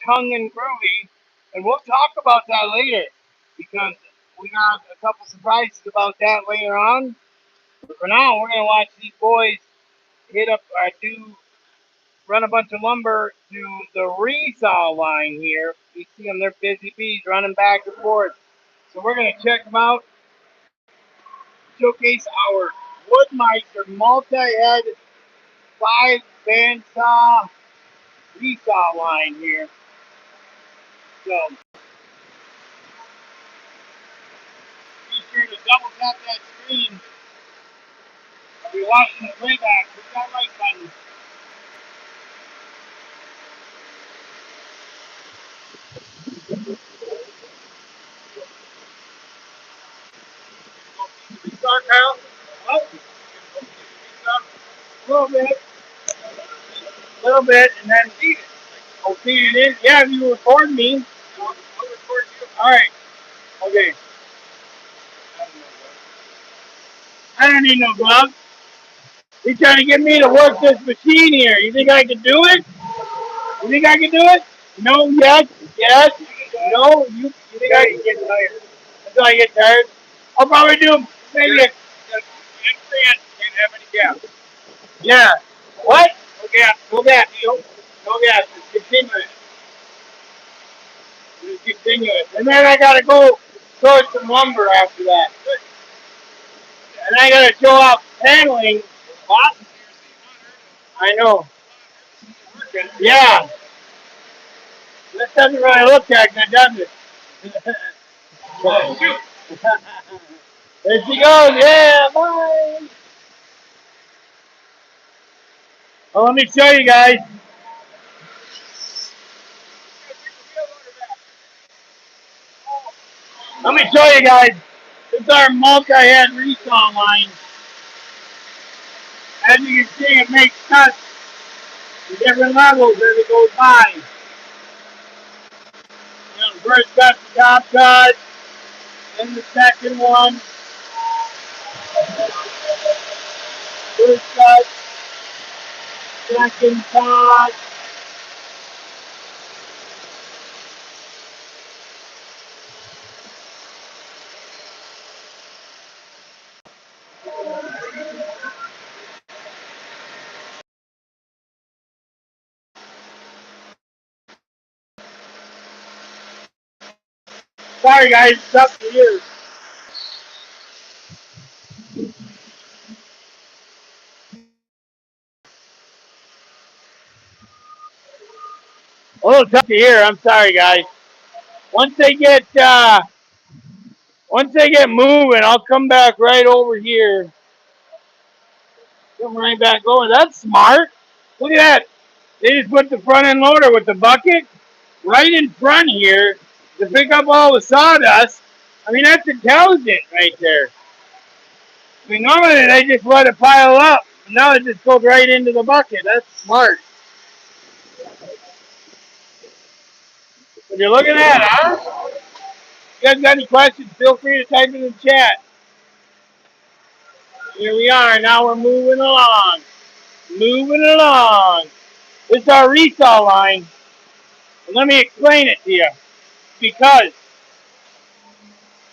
Tongue and Groovy, and we'll talk about that later because we got a couple surprises about that later on. But for now, we're gonna watch these boys hit up, run a bunch of lumber to the resaw line here. You see them; they're busy bees running back and forth. So we're gonna check them out, showcase our Woodmeister multi-head 5 bandsaw resaw line here. So be sure to double tap that screen. I'll be watching the playback. Hit that like button. Restart now. Oh, a little bit, and then feed it. Oh, feed it in. Yeah, if you record me. I'll record you. All right. Okay. I don't need no gloves. He's trying to get me to work this machine here. You think I can do it? You think I can do it? No, yes, yes. No, you think I can get tired? Until I get tired. I'll probably do maybe a. Can't have any gas. Yeah. What? No gas. No gas. No gas. Just continue it. Just continue it. And then I gotta go source some lumber after that. And I gotta show off paneling. What? I know. Yeah. This doesn't really look that good, does it? There she goes. Yeah, bye. Well, let me show you guys. Let me show you guys. This is our multi-head resaw line. As you can see, it makes cuts in different levels as it goes by. You know, the first cut, the top cut, then the second one, first cut, second cut. Sorry guys, it's up to you. A little tough to hear. I'm sorry guys. Once they get moving, I'll come back right over here. Come right back over. That's smart. Look at that. They just put the front end loader with the bucket right in front here to pick up all the sawdust. I mean, that's intelligent right there. I mean, normally they just let it pile up. Now it just goes right into the bucket. That's smart. What you're looking at, huh? If you guys got any questions, feel free to type in the chat. Here we are. Now we're moving along. Moving along. This is our resaw line. And let me explain it to you. Because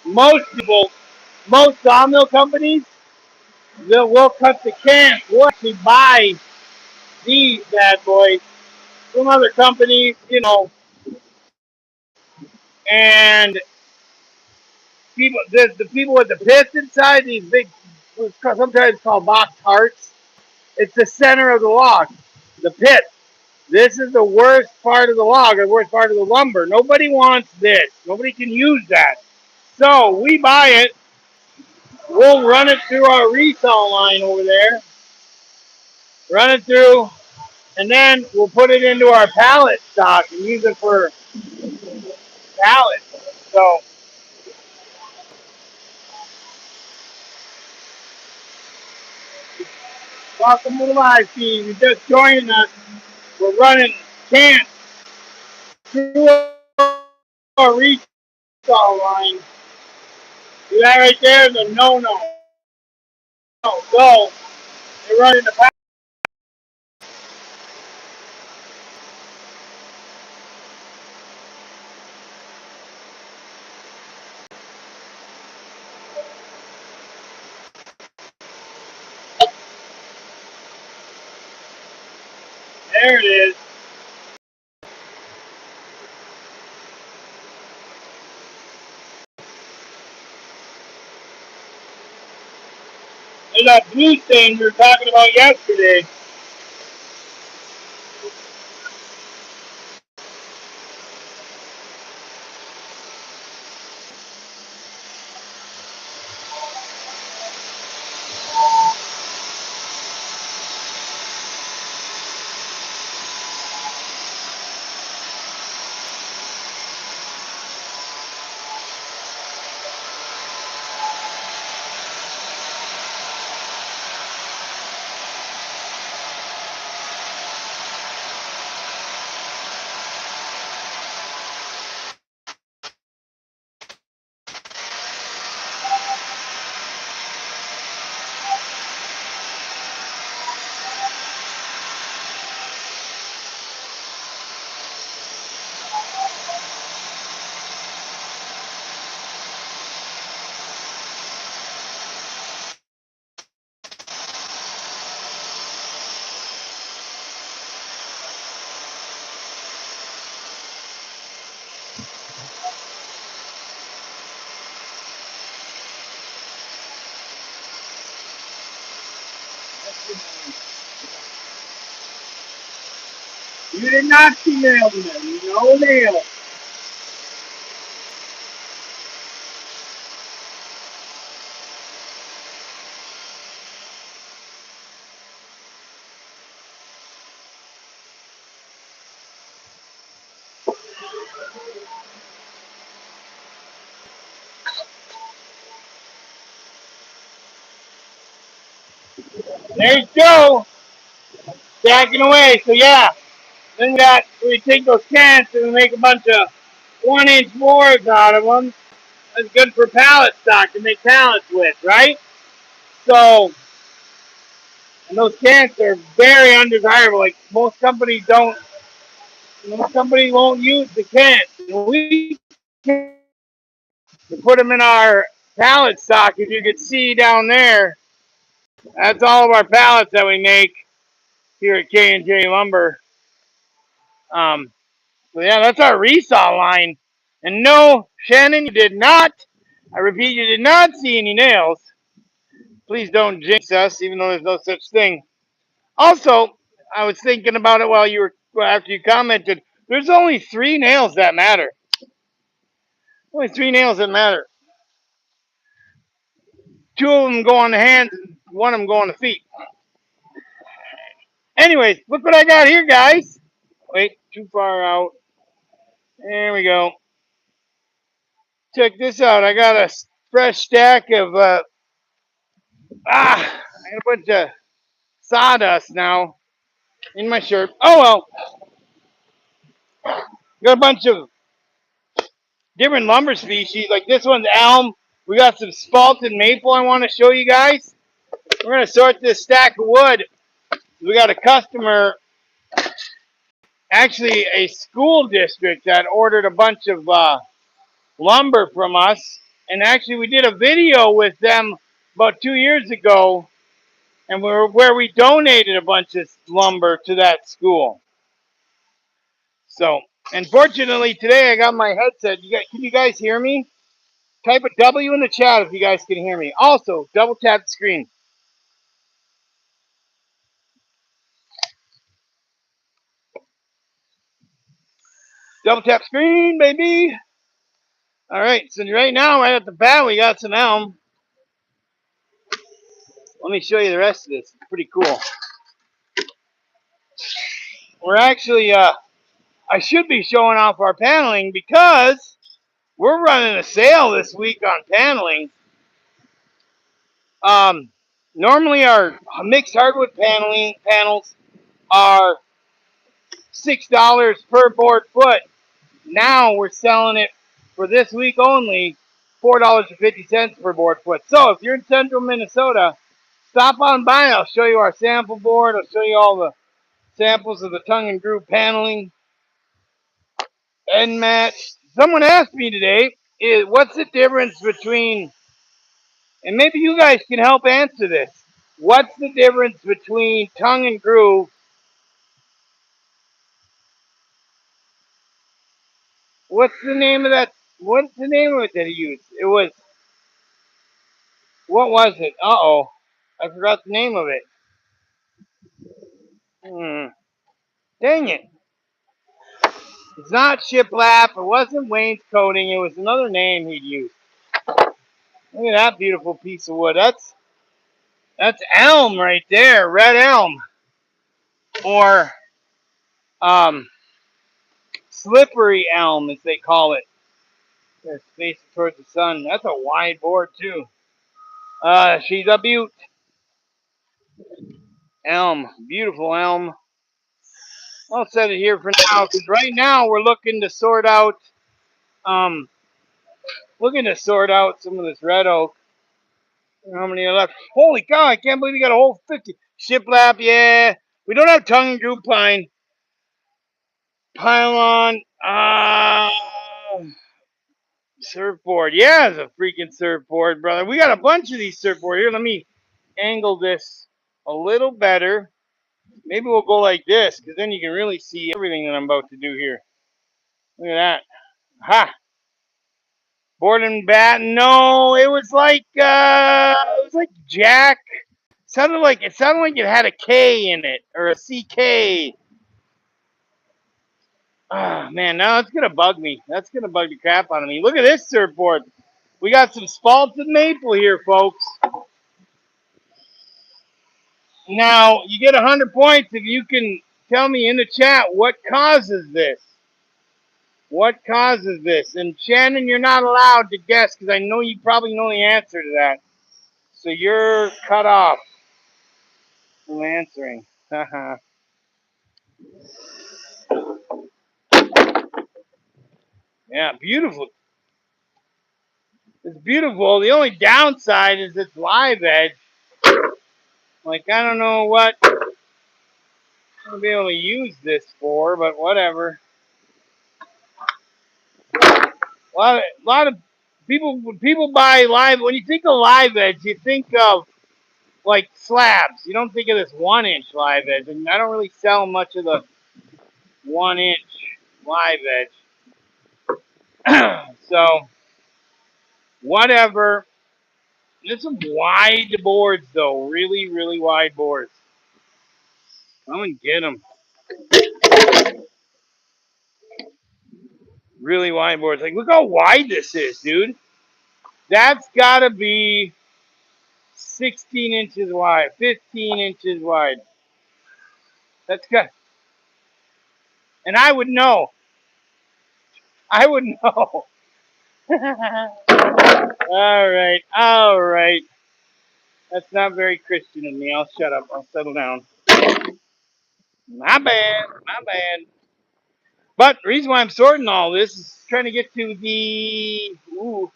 most people, most sawmill companies, will cut the cans. We'll actually buy these bad boys from other companies, you know, and people, the people with the pits inside these big, sometimes called box hearts. It's the center of the log, the pit. This is the worst part of the log, the worst part of the lumber. Nobody wants this. Nobody can use that. So we buy it. We'll run it through our resaw line over there. Run it through, and then we'll put it into our pallet stock and use it for pallets. So welcome to the live feed. You're just joining us. We're running cans through our resaw line. See that right there is a no-no. So they're running the There it is. There's that blue stain we were talking about yesterday. You did not see nails in there. No nails. There you go. Stacking away. So yeah. Then we take those cans and we make a bunch of 1-inch boards out of them. That's good for pallet stock to make pallets with, right? So, and those cans are very undesirable. Like most companies won't use the cans. We put them in our pallet stock. As you can see down there, that's all of our pallets that we make here at K&J Lumber. Um, so yeah, that's our resaw line. And no, Shannon, you did not. I repeat, you did not see any nails. Please don't jinx us, even though there's no such thing. Also, I was thinking about it after you commented. There's only 3 nails that matter. Only 3 nails that matter. 2 of them go on the hands, and 1 of them go on the feet. Anyways, look what I got here, guys. Wait, too far out. There we go. Check this out. I got a fresh stack of I got a bunch of sawdust now in my shirt. Oh well, got a bunch of different lumber species. Like this one's elm. We got some spalted maple I want to show you guys. We're going to sort this stack of wood. We got a customer, actually a school district, that ordered a bunch of lumber from us. And actually we did a video with them about 2 years ago, and where we donated a bunch of lumber to that school. So, unfortunately, today I got my headset. Can you guys hear me? Type a W in the chat if you guys can hear me. Also, double tap the screen. Double tap screen, baby. All right, so right now, right at the bat, we got some elm. Let me show you the rest of this. It's pretty cool. We're actually, I should be showing off our paneling because we're running a sale this week on paneling. Normally our mixed hardwood panels are $6 per board foot. Now we're selling it for this week only, $4.50 per board foot. So if you're in central Minnesota, stop on by. I'll show you our sample board. I'll show you all the samples of the tongue and groove paneling. And Matt, someone asked me today, what's the difference between, and maybe you guys can help answer this, what's the difference between tongue and groove What's the name of that? What's the name of it that he used? It was, what was it? Uh-oh. I forgot the name of it. Dang it. It's not shiplap. It wasn't wainscoting. It was another name he'd used. Look at that beautiful piece of wood. That's elm right there. Red elm. Or um, slippery elm, as they call it. It's facing towards the sun. That's a wide board, too. She's a beaut. Elm. Beautiful elm. I'll set it here for now, because right now we're um, looking to sort out some of this red oak. How many are left? Holy cow, I can't believe we got a whole 50. Shiplap, yeah. We don't have tongue and groove pine. Pylon, surfboard. Yeah, it's a freaking surfboard, brother. We got a bunch of these surfboard here. Let me angle this a little better. Maybe we'll go like this, because then you can really see everything that I'm about to do here. Look at that. Ha! Board and bat. No, it was like Jack. It sounded like it had a K in it, or a CK. Ah, man, now it's gonna bug me. That's gonna bug the crap out of me. Look at this surfboard. We got some spalted maple here, folks. Now you get 100 points if you can tell me in the chat what causes this. What causes this? And Shannon, you're not allowed to guess because I know you probably know the answer to that. So you're cut off from answering. Yeah, beautiful. It's beautiful. The only downside is it's live edge. Like, I don't know what I'm gonna be able to use this for, but whatever. A lot of people buy live. When you think of live edge, you think of like slabs. You don't think of this 1-inch live edge, and I don't really sell much of the 1-inch live edge. So whatever. There's some wide boards though, really, really wide boards. Come and get them. Really wide boards. Like, look how wide this is, dude. That's gotta be 16 inches wide, 15 inches wide. That's good. And I would know. I would know. All right. All right. That's not very Christian of me. I'll shut up. I'll settle down. My bad. My bad. But the reason why I'm sorting all this is trying to get to the. Ooh.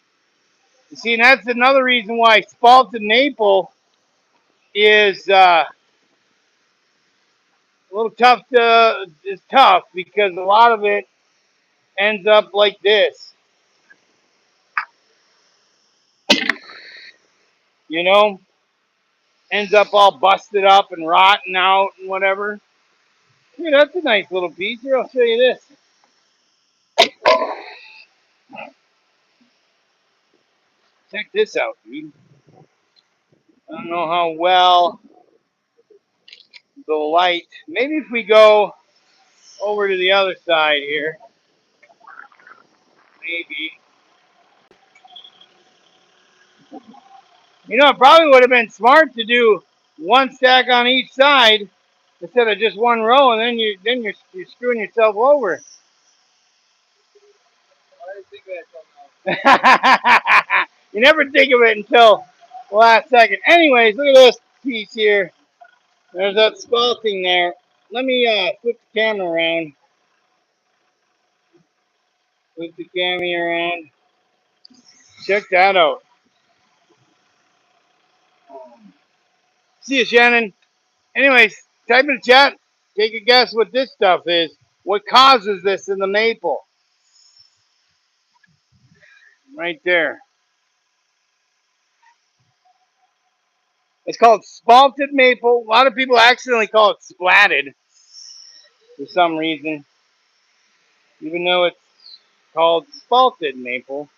You see, and that's another reason why spalted maple is a little tough to. Is tough because a lot of it ends up like this. You know, ends up all busted up and rotten out and whatever. Dude, that's a nice little piece. Here, I'll show you this. Check this out, dude. I don't know how well the light. Maybe if we go over to the other side here, maybe. You know, it probably would have been smart to do one stack on each side instead of just one row, and then you're screwing yourself over. You never think of it until the last second. Anyways, look at this piece here. There's that spalting there. Let me flip the camera around. Flip the camera around. Check that out. See you, Shannon. Anyways, type in the chat. Take a guess what this stuff is. What causes this in the maple? Right there. It's called spalted maple. A lot of people accidentally call it splatted for some reason, even though it's called spalted maple.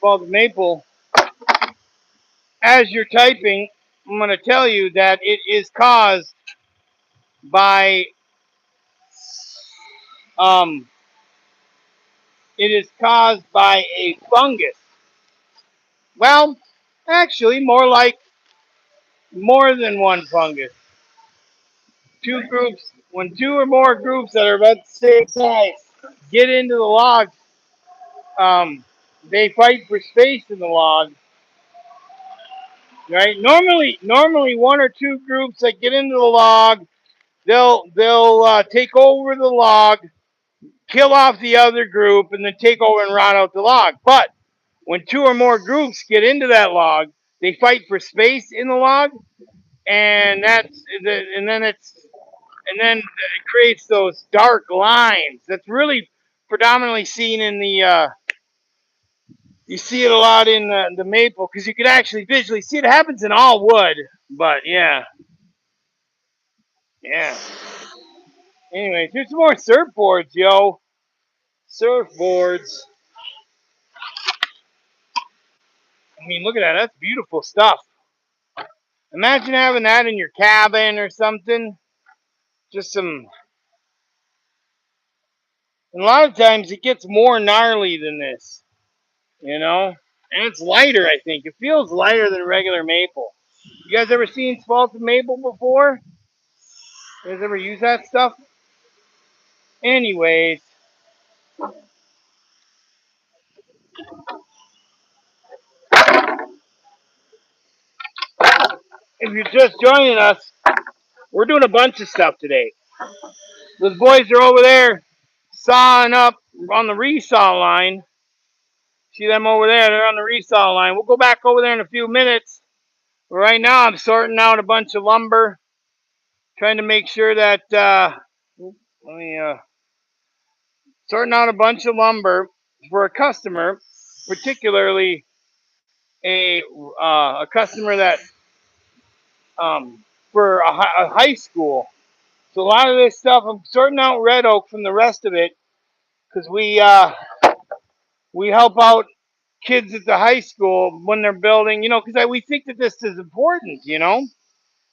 Spalted maple, as you're typing, I'm going to tell you that by um, it is caused by a fungus. Well, actually, more than one fungus. Two groups, when two or more groups that are about the same size get into the log, um, they fight for space in the log, right? Normally one or two groups that get into the log, they'll take over the log, kill off the other group, and then take over and rot out the log. But when two or more groups get into that log, they fight for space in the log, and then it creates those dark lines. That's really predominantly seen in the you see it a lot in the maple because you can actually visually see it. It happens in all wood, but yeah. Anyways, here's some more surfboards, yo. Surfboards. I mean, look at that. That's beautiful stuff. Imagine having that in your cabin or something. Just some. And a lot of times it gets more gnarly than this, you know? And it's lighter, I think. It feels lighter than regular maple. You guys ever seen salted maple before? You guys ever use that stuff? Anyways, if you're just joining us, we're doing a bunch of stuff today. Those boys are over there sawing up on the resaw line. See them over there? They're on the resaw line. We'll go back over there in a few minutes. But right now, I'm sorting out a bunch of lumber, trying to make sure that sorting out a bunch of lumber for a customer, particularly a customer that for a high school. So a lot of this stuff, I'm sorting out red oak from the rest of it because we help out kids at the high school when they're building, because we think that this is important, You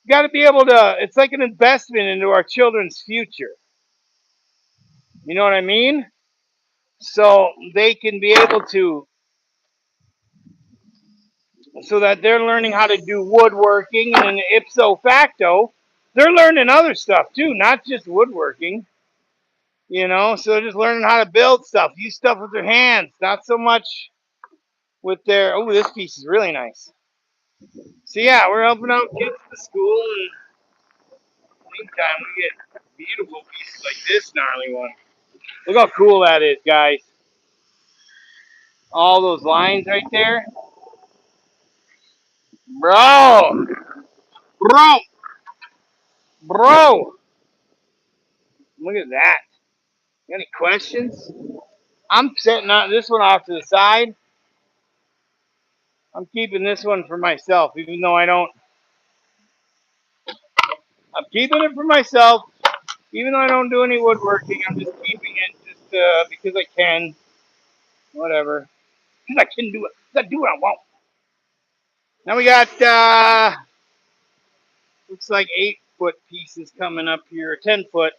got to be able to, it's like an investment into our children's future. You know what I mean? So they can be able to, so that they're learning how to do woodworking, and ipso facto, they're learning other stuff too, not just woodworking. So they're just learning how to build stuff, use stuff with their hands, not so much with their, oh, this piece is really nice. So yeah, we're helping out kids at the school, and in the meantime, we get beautiful pieces like this gnarly one. Look how cool that is, guys. All those lines right there. Bro! Bro! Bro! Look at that. You got any questions? I'm setting this one off to the side. I'm keeping this one for myself, even though I don't. I'm keeping it for myself, even though I don't do any woodworking. I'm just keeping it just because I can. Whatever. Because I can do it. I do what I want. Now we got, looks like 8-foot pieces coming up here. 10-foot.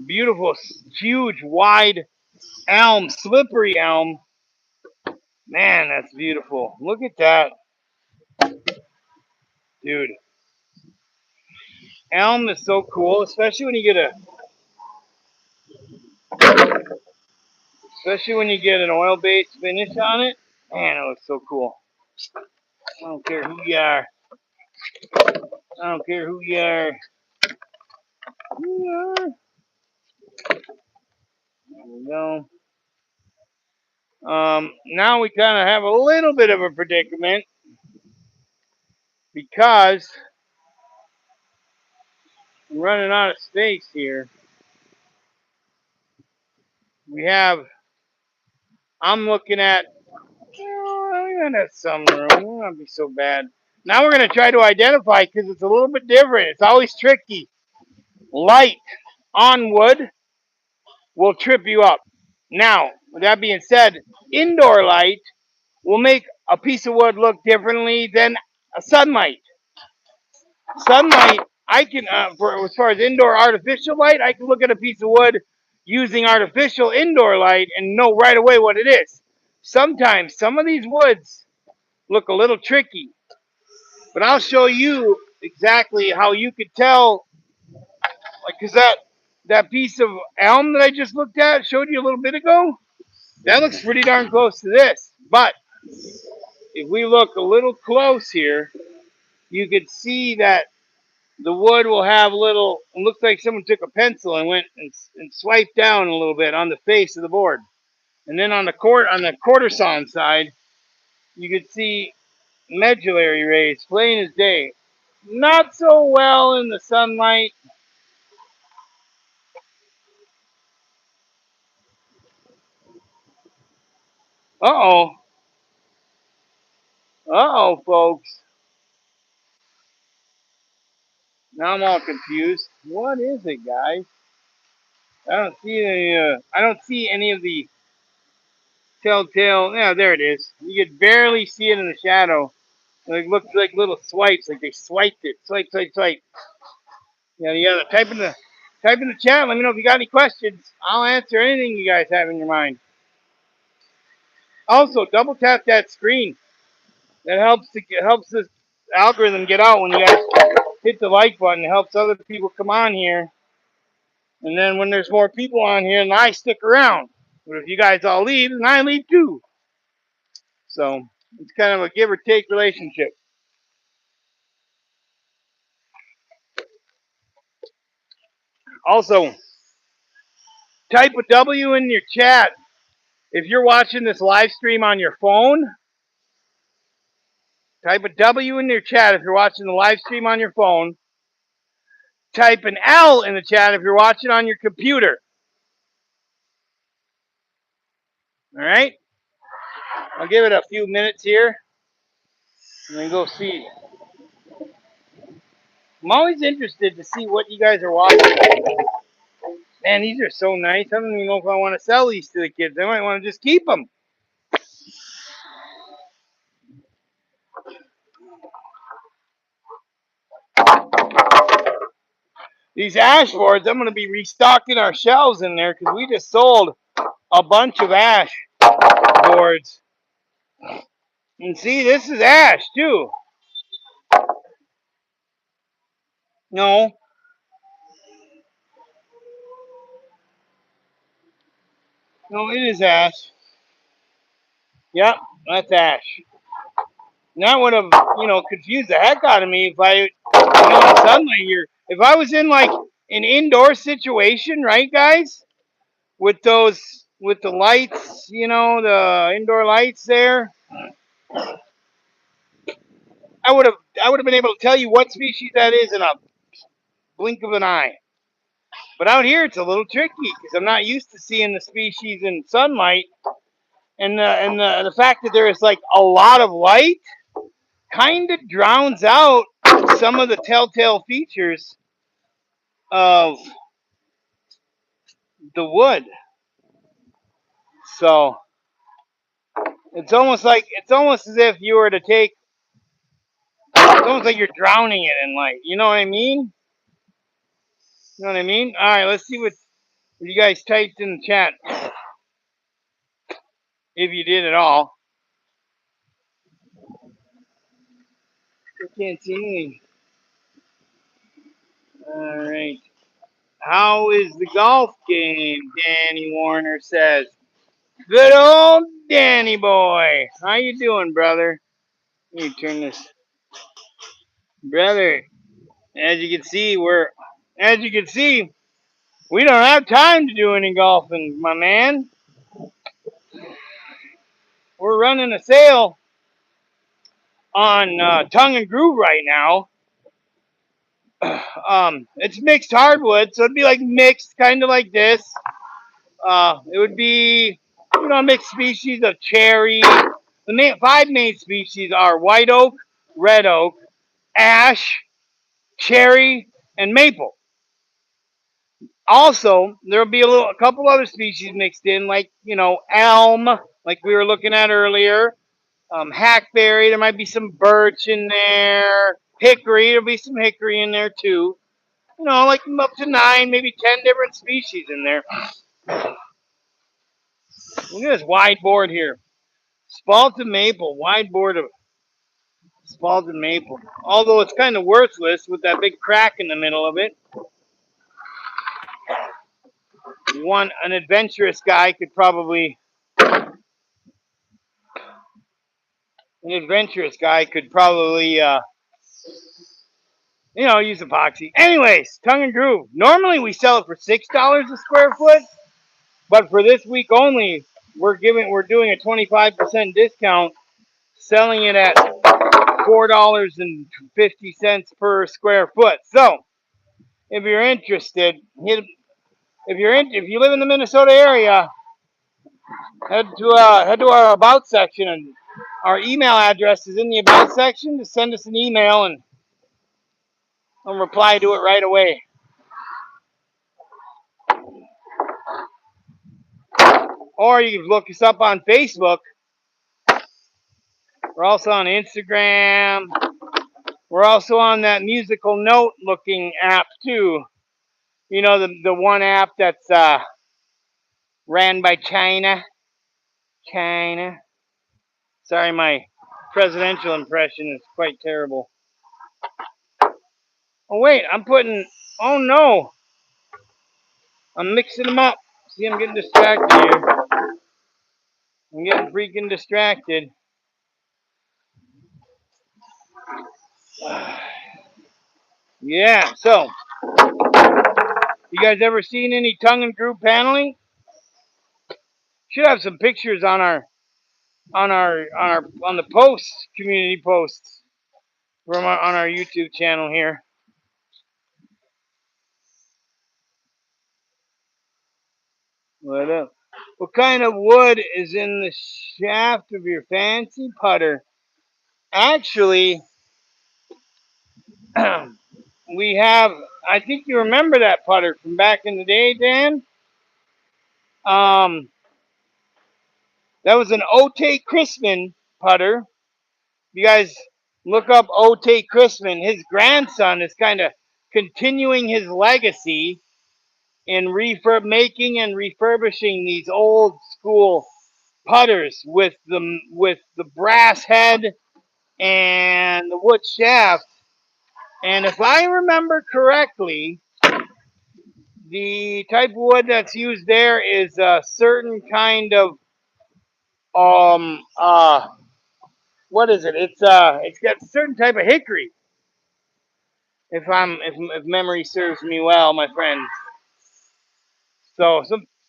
Beautiful, huge, wide elm, slippery elm. Man, that's beautiful. Look at that. Dude. Elm is so cool, especially when you get an oil-based finish on it. Man, it looks so cool. I don't care who you are. I don't care who you are. There we go. Now we kind of have a little bit of a predicament because we're running out of space here. I'm looking at, we're going to have some room. It won't be so bad. Now we're going to try to identify because it's a little bit different. It's always tricky. Light on wood will trip you up. Now, with that being said, indoor light will make a piece of wood look differently than a sunlight. Sunlight, I can, for as far as indoor artificial light, I can look at a piece of wood using artificial indoor light and know right away what it is. Sometimes some of these woods look a little tricky, but I'll show you exactly how you could tell. Like, cause that piece of elm that I just looked at, showed you a little bit ago, that looks pretty darn close to this. But if we look a little close here, you could see that the wood will have little. It looks like someone took a pencil and went and swiped down a little bit on the face of the board, and then on the quarter sawn side, you could see medullary rays, plain as day. Not so well in the sunlight. Uh oh, folks. Now I'm all confused. What is it, guys? I don't see any. I don't see any of the telltale. Yeah, there it is. You could barely see it in the shadow. It looks like little swipes, like they swiped it. Swipe, swipe, swipe. Yeah, yeah. Type in the chat. Let me know if you got any questions. I'll answer anything you guys have in your mind. Also, double tap that screen. That helps this algorithm get out when you guys hit the like button. It helps other people come on here. And then when there's more people on here, and I stick around. But if you guys all leave, then I leave too. So it's kind of a give or take relationship. Also, type a W in your chat. If you're watching this live stream on your phone, type a W in your chat if you're watching the live stream on your phone. Type an L in the chat if you're watching on your computer. All right? I'll give it a few minutes here and then go see. I'm always interested to see what you guys are watching. Man, these are so nice. I don't even know if I want to sell these to the kids. I might want to just keep them. These ash boards, I'm going to be restocking our shelves in there because we just sold a bunch of ash boards. And see, this is ash too. No. No, it is ash. Yep, that's ash. And that would have, confused the heck out of me if I, in sunlight here. If I was in like an indoor situation, right, guys? With the lights, the indoor lights there, I would have been able to tell you what species that is in a blink of an eye. But out here, it's a little tricky because I'm not used to seeing the species in sunlight, and the fact that there is like a lot of light kind of drowns out some of the telltale features of the wood. So it's almost as if you were to take. It's almost like you're drowning it in light. You know what I mean? You know what I mean? All right, let's see what you guys typed in the chat, if you did at all. I can't see anything. All right. How is the golf game? Danny Warner says. Good old Danny boy. How you doing, brother? Let me turn this. Brother, as you can see, we don't have time to do any golfing, my man. We're running a sale on Tongue and Groove right now. It's mixed hardwood, so it'd be like mixed, kind of like this. It would be, a mixed species of cherry. The 5 main species are white oak, red oak, ash, cherry, and maple. Also, there'll be a couple other species mixed in, like elm, like we were looking at earlier. Hackberry. There might be some birch in there. Hickory. There'll be some hickory in there too. Like up to 9, maybe 10 different species in there. Look at this wide board here. Spalted maple, wide board of spalted maple. Although it's kind of worthless with that big crack in the middle of it. An adventurous guy could probably use epoxy. Anyways, tongue and groove. Normally we sell it for $6 a square foot, but for this week only, we're doing a 25% discount, selling it at $4.50 per square foot. So, if you're interested, if you live in the Minnesota area, head to our about section, and our email address is in the about section. Just send us an email and I'll reply to it right away. Or you can look us up on Facebook. We're also on Instagram. We're also on that musical note looking app too. The one app that's ran by China. Sorry, my presidential impression is quite terrible. Oh wait, oh no, I'm mixing them up. See, I'm getting distracted here. I'm getting freaking distracted. Yeah, so, you guys ever seen any tongue and groove paneling? Should have some pictures on the posts, community posts on our YouTube channel here. What kind of wood is in the shaft of your fancy putter? Actually, we have, I think you remember that putter from back in the day, Dan. That was an Otay Chrisman putter. You guys look up Otay Chrisman. His grandson is kind of continuing his legacy in making and refurbishing these old school putters with the brass head and the wood shaft. And if I remember correctly, the type of wood that's used there is a certain kind of what is it? It's got a certain type of hickory. If memory serves me well, my friend. So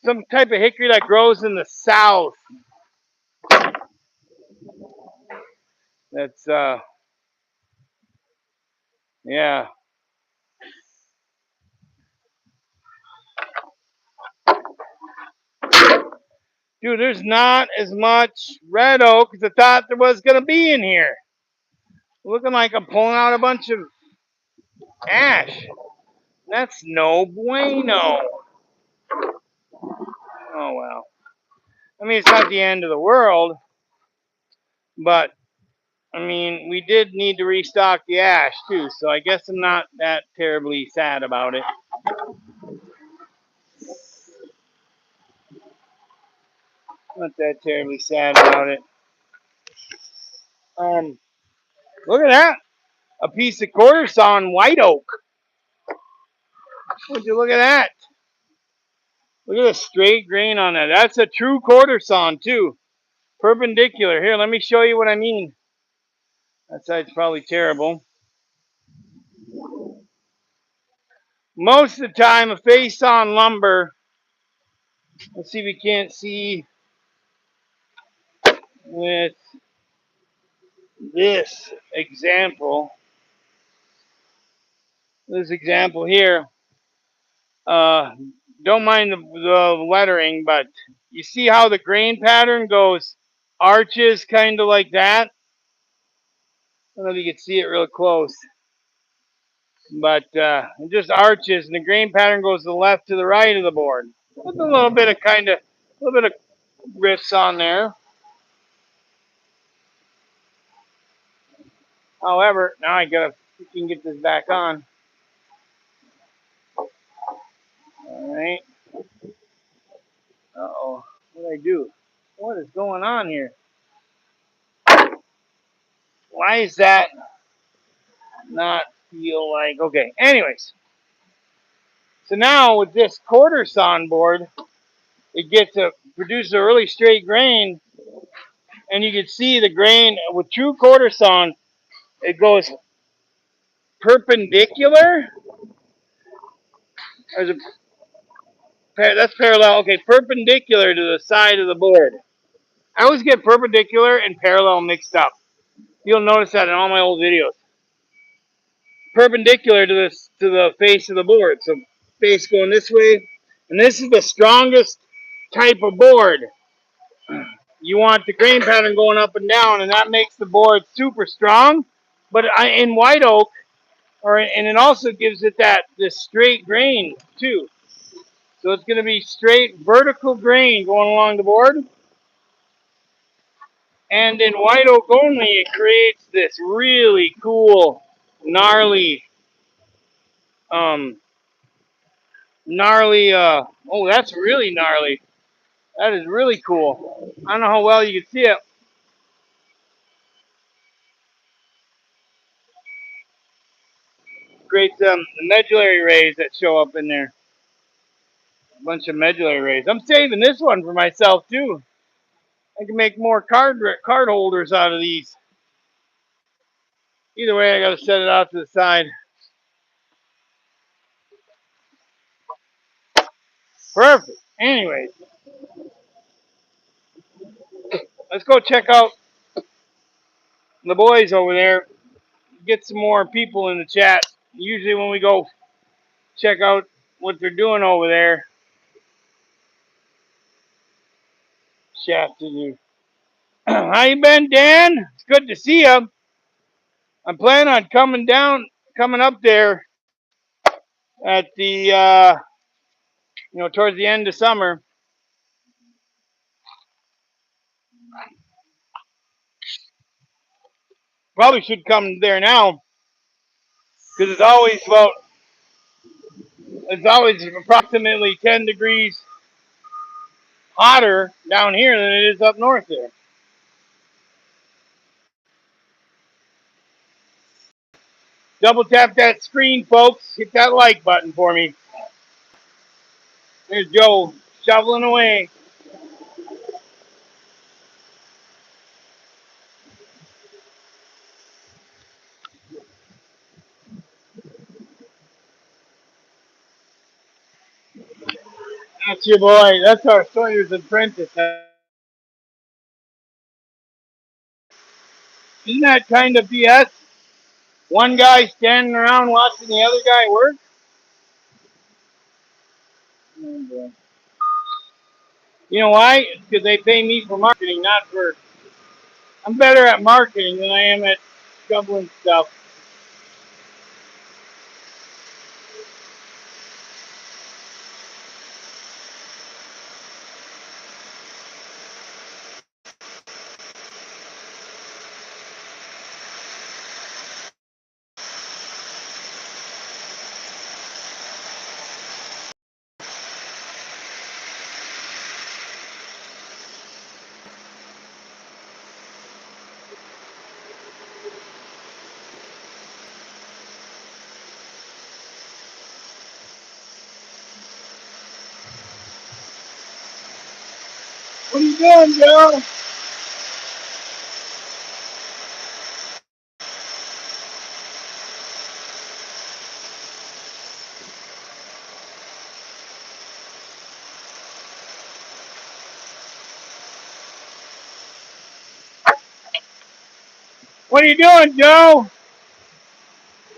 some type of hickory that grows in the south. That's yeah. Dude, there's not as much red oak as I thought there was gonna be in here. Looking like I'm pulling out a bunch of ash. That's no bueno. Oh well. I mean, it's not the end of the world, but I mean, we did need to restock the ash too, so I guess I'm not that terribly sad about it. Not that terribly sad about it. Look at that. A piece of quarter sawn white oak. Would you look at that? Look at the straight grain on that. That's a true quarter sawn too. Perpendicular. Here, let me show you what I mean. That side's probably terrible. Most of the time, a face sawn lumber. Let's see if we can't see with this example. This example here. Don't mind the lettering, but you see how the grain pattern goes arches kind of like that? I don't know if you can see it real close. but it just arches, and the grain pattern goes to the left to the right of the board with a little bit of a little bit of riffs on there. However, now I gotta freaking get this back on. All right. Uh-oh. What did I do? What is going on here? Why is that not feel like... Okay, anyways. So now with this quarter sawn board, it gets to produce a really straight grain, and you can see the grain with true quarter sawn, it goes perpendicular. There's a that's parallel. Okay, perpendicular to the side of the board. I always get perpendicular and parallel mixed up. You'll notice that in all my old videos. Perpendicular to this to the face of the board. So face going this way, and this is the strongest type of board. You want the grain pattern going up and down, and that makes the board super strong. But in white oak, and it also gives it that this straight grain too. So it's going to be straight vertical grain going along the board. And in white oak only, it creates this really cool, gnarly, um, oh, that's really gnarly. That is really cool. I don't know how well you can see it. Creates the medullary rays that show up in there. A bunch of medullary rays. I'm saving this one for myself too. I can make more card holders out of these. Either way, I got to set it out to the side. Perfect. Anyways, let's go check out the boys over there. Get some more people in the chat. Usually when we go check out what they're doing over there. Shafted. How you been, Dan? It's good to see you. I'm planning on coming up there at the, towards the end of summer. Probably should come there now because it's always approximately 10 degrees hotter down here than it is up north there. Double tap that screen, folks. Hit that like button for me. There's Joe shoveling away. That's your boy. That's our Sawyer's apprentice. Isn't that kind of BS? One guy standing around watching the other guy work? You know why? It's because they pay me for marketing, not for... I'm better at marketing than I am at shoveling stuff. What are you doing, Joe? What are you doing, Joe?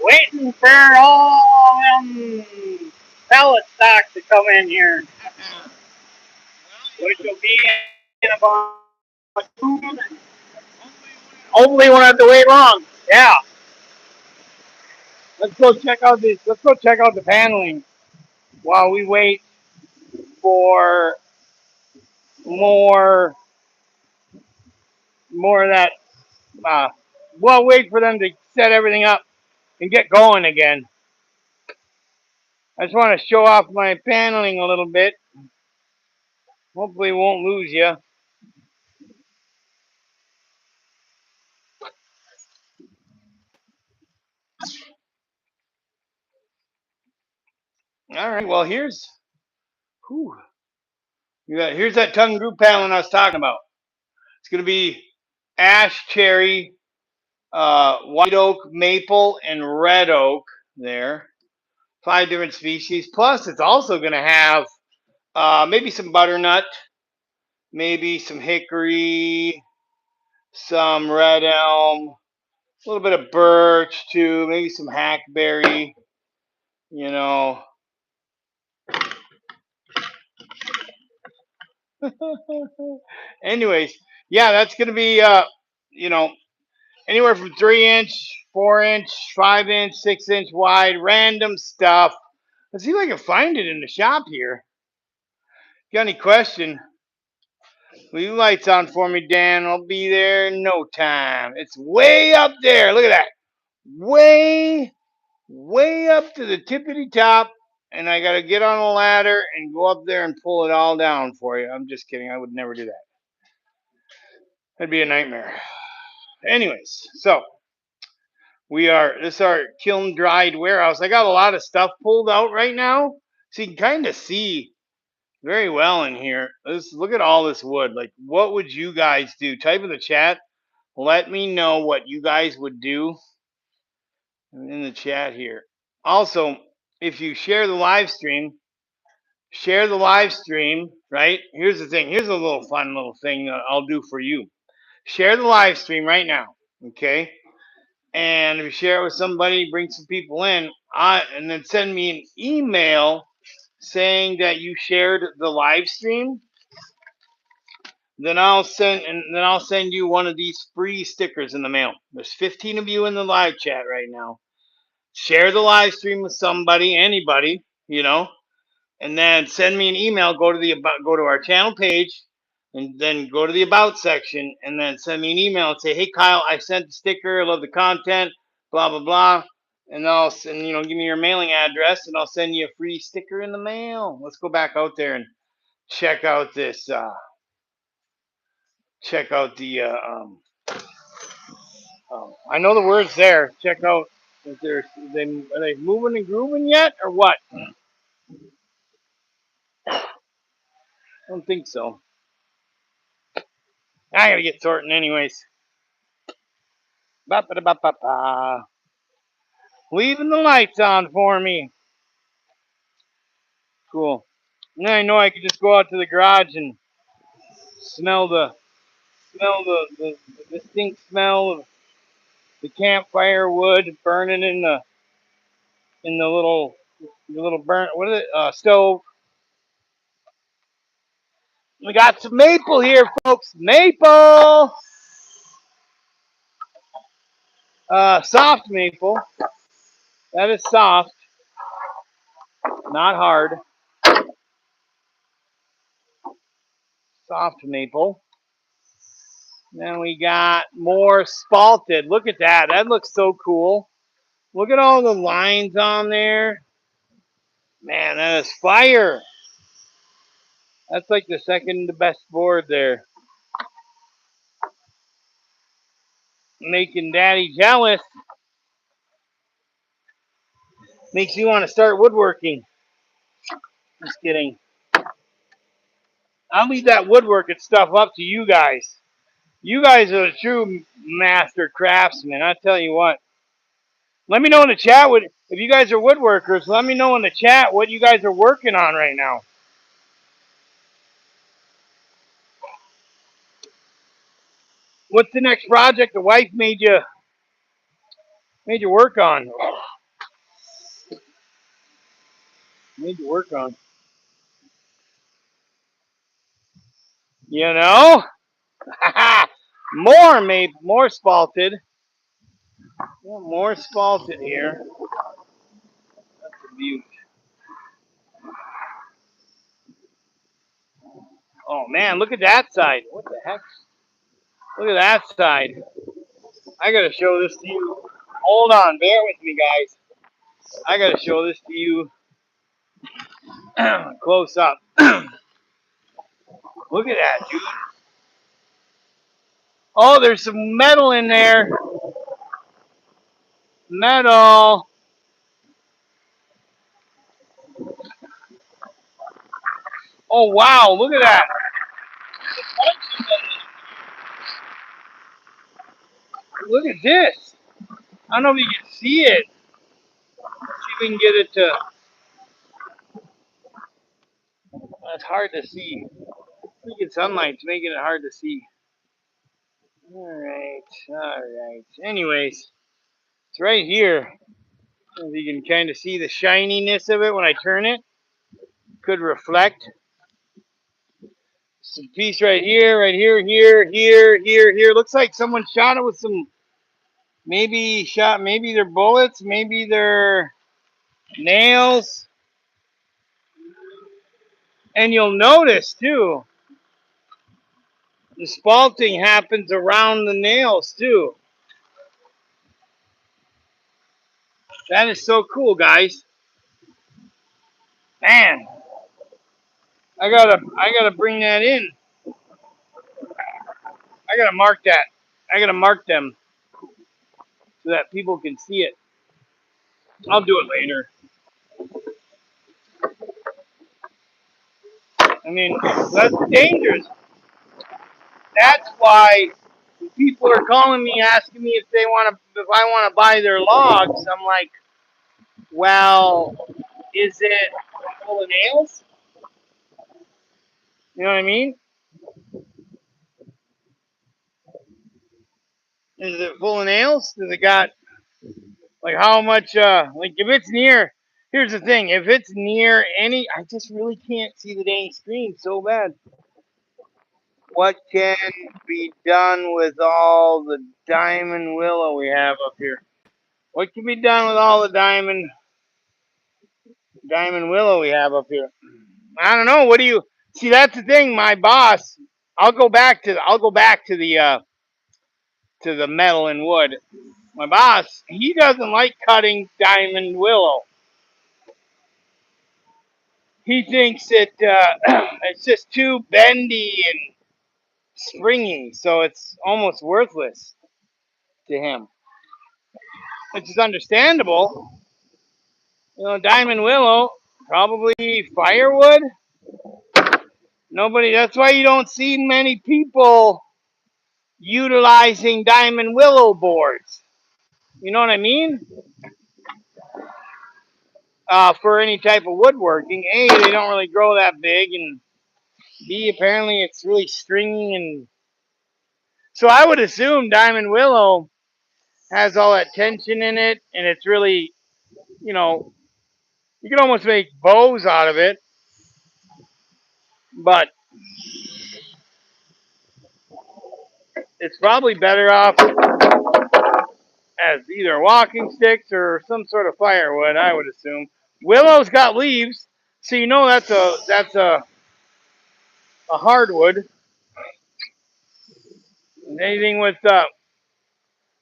Waiting for all them pellet stock to come in here, which will be in about 2 minutes. Hopefully, we won't have to wait long. Yeah. Let's go check out this. Let's go check out the paneling while we wait for more more of that. Uh, we'll wait for them to set everything up and get going again. I just want to show off my paneling a little bit. Hopefully, we won't lose you. All right. Well, whew, here's that tongue group paneling I was talking about. It's gonna be ash, cherry, white oak, maple, and red oak. There, 5 different species. Plus, it's also gonna have maybe some butternut, maybe some hickory, some red elm, a little bit of birch too, maybe some hackberry. You know. Anyways, yeah, that's gonna be you know, anywhere from 3 inch, 4 inch, 5 inch, 6 inch wide, random stuff. Let's see if I can find it in the shop here. Got any question? Leave the lights on for me, Dan. I'll be there in no time. It's way up there. Look at that. Way, way up to the tippity top. And I got to get on a ladder and go up there and pull it all down for you. I'm just kidding. I would never do that. That'd be a nightmare. Anyways, so this is our kiln dried warehouse. I got a lot of stuff pulled out right now. So you can kind of see very well in here. Look at all this wood. Like, what would you guys do? Type in the chat. Let me know what you guys would do in the chat here. Also, if you share the live stream, right? Here's the thing. Here's a little fun little thing that I'll do for you. Share the live stream right now, okay? And if you share it with somebody, bring some people in, and then send me an email saying that you shared the live stream. Then I'll send you one of these free stickers in the mail. There's 15 of you in the live chat right now. Share the live stream with somebody, anybody, and then send me an email. Go to our channel page, and then go to the about section, and then send me an email and say, "Hey Kyle, I sent the sticker. I love the content. Blah blah blah." And I'll send give me your mailing address, and I'll send you a free sticker in the mail. Let's go back out there and check out this. Check out the. I know the words there. Check out. Are they moving and grooving yet, or what? I don't think so. I gotta get sorting anyways. Ba ba ba ba ba. Leaving the lights on for me. Cool. Now I know I could just go out to the garage and smell the distinct smell of the campfire wood burning in the little burn what is it stove. We got some maple here, folks. Maple, soft maple. That is soft, not hard. Soft maple. Then we got more spalted. Look at that. That looks so cool. Look at all the lines on there. Man, that is fire. That's like the second best board there. Making daddy jealous. Makes you want to start woodworking. Just kidding. I'll leave that woodworking stuff up to you guys. You guys are the true master craftsmen. I tell you what. Let me know in the chat if you guys are woodworkers. Let me know in the chat what you guys are working on right now. What's the next project the wife made you work on? Made you work on. You know? More spalted. More spalted here. views. Oh man, look at that side. What the heck? Look at that side. I gotta show this to you. Hold on, bear with me, guys. I gotta show this to you close up. Look at that, dude. Oh, there's some metal in there. Metal. Oh wow, look at that. Look at this. I don't know if you can see it. Let's see if we can get it to. It's hard to see. Freaking sunlight's making it hard to see. Alright. Anyways, it's right here. If you can kind of see the shininess of it when I turn it. Could reflect. Some piece right here, here. Looks like someone shot it with some, maybe they're bullets, maybe they're nails. And you'll notice too, the spalting happens around the nails too. That is so cool, guys. Man, I gotta bring that in. I gotta mark that. I gotta mark them so that people can see it. I'll do it later. I mean, that's dangerous. That's why people are calling me, asking me if I want to buy their logs. I'm like, well, is it full of nails? You know what I mean? Is it full of nails? Does it got like how much? Like if it's near. Here's the thing: if it's near any, I just really can't see the dang screen so bad. What can be done with all the diamond willow we have up here? What can be done with all the diamond willow we have up here? I don't know. What do you see? That's the thing. My boss. I'll go back to the metal and wood. My boss, he doesn't like cutting diamond willow. He thinks it's just too bendy and springy, so it's almost worthless to him, which is understandable. You know, diamond willow, probably firewood. Nobody. That's why you don't see many people utilizing diamond willow boards. You know what I mean? For any type of woodworking. A, they don't really grow that big, and B, apparently it's really stringy, and so I would assume diamond willow has all that tension in it, and it's really, you know, you can almost make bows out of it, but it's probably better off as either walking sticks or some sort of firewood, I would assume. Willow's got leaves, so you know that's a hardwood. Anything with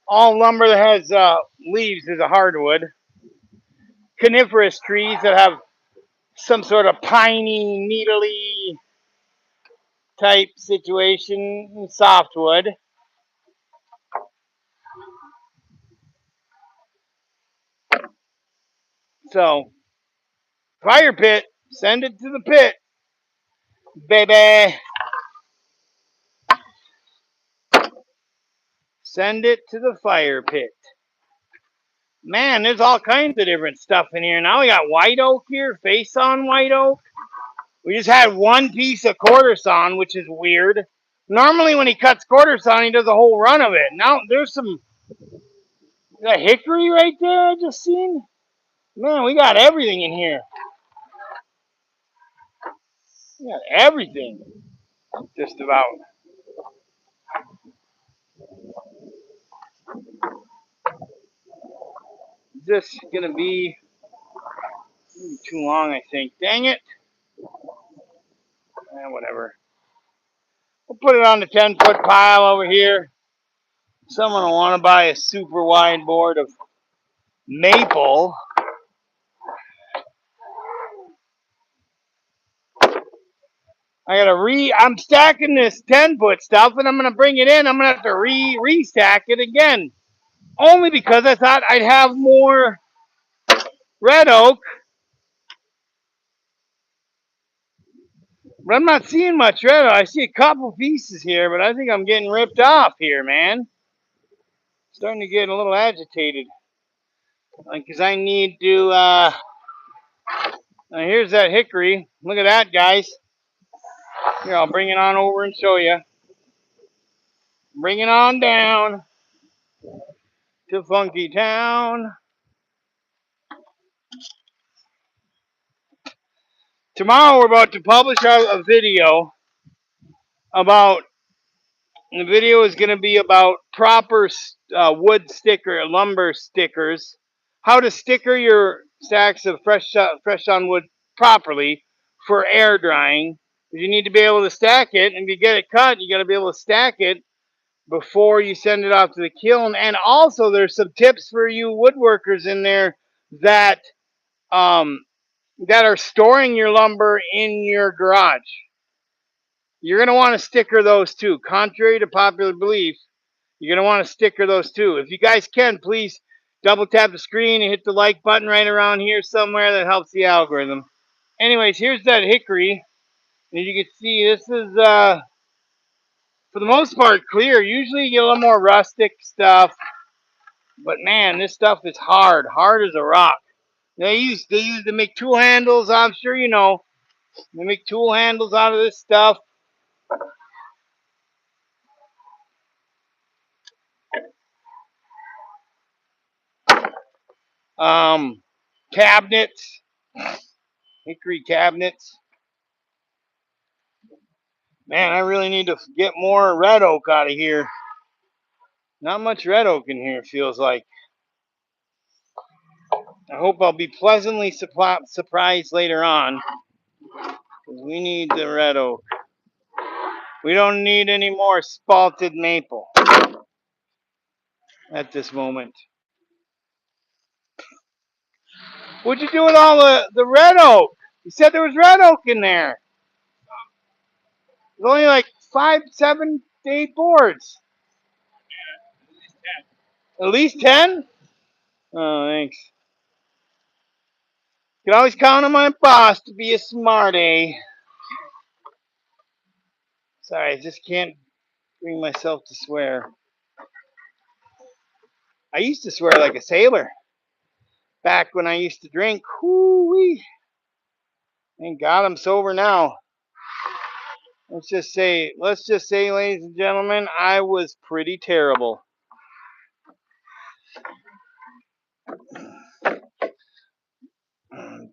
all lumber that has leaves is a hardwood. Coniferous trees that have some sort of piney, needly type situation, softwood. So, fire pit, send it to the pit, baby. Send it to the fire pit. Man, there's all kinds of different stuff in here. Now we got white oak here, face on white oak. We just had one piece of quarter sawn, which is weird. Normally, when he cuts quarter sawn, he does a whole run of it. Now there's some that hickory right there. I just seen. Man, we got everything in here. We got everything, just about. Just gonna be Too long, I think. Dang it. Whatever. We'll put it on the 10-foot pile over here. Someone will want to buy a super wide board of maple. I'm stacking this 10-foot stuff, and I'm gonna bring it in. I'm gonna have to restack it again. Only because I thought I'd have more red oak. But I'm not seeing much red oak. I see a couple pieces here, but I think I'm getting ripped off here, man. Starting to get a little agitated. Because I need to, here's that hickory. Look at that, guys. Here, I'll bring it on over and show you. Bring it on down to Funky Town. Tomorrow we're about to publish a video about, the video is going to be about proper wood sticker, lumber stickers, how to sticker your stacks of fresh on wood properly for air drying. You need to be able to stack it, and if you get it cut, you got to be able to stack it before you send it off to the kiln. And also, there's some tips for you woodworkers in there that that are storing your lumber in your garage. You're going to want to sticker those too. Contrary to popular belief, you're going to want to sticker those too. If you guys can, please double tap the screen and hit the like button right around here somewhere. That helps the algorithm. Anyways, here's that hickory. As you can see, this is, for the most part, clear. Usually you get a little more rustic stuff. But man, this stuff is hard. Hard as a rock. They use to make tool handles. I'm sure you know. They make tool handles out of this stuff. Cabinets, hickory cabinets. Man, I really need to get more red oak out of here. Not much red oak in here, feels like. I hope I'll be pleasantly surprised later on. Because we need the red oak. We don't need any more spalted maple at this moment. What'd you do with all the red oak? You said there was red oak in there. There's only like 5, 7, 8 boards. At least 10? Oh, thanks. You can always count on my boss to be a smarty. Sorry, I just can't bring myself to swear. I used to swear like a sailor. Back when I used to drink. Whoo-wee. Thank God I'm sober now. Let's just say, ladies and gentlemen, I was pretty terrible.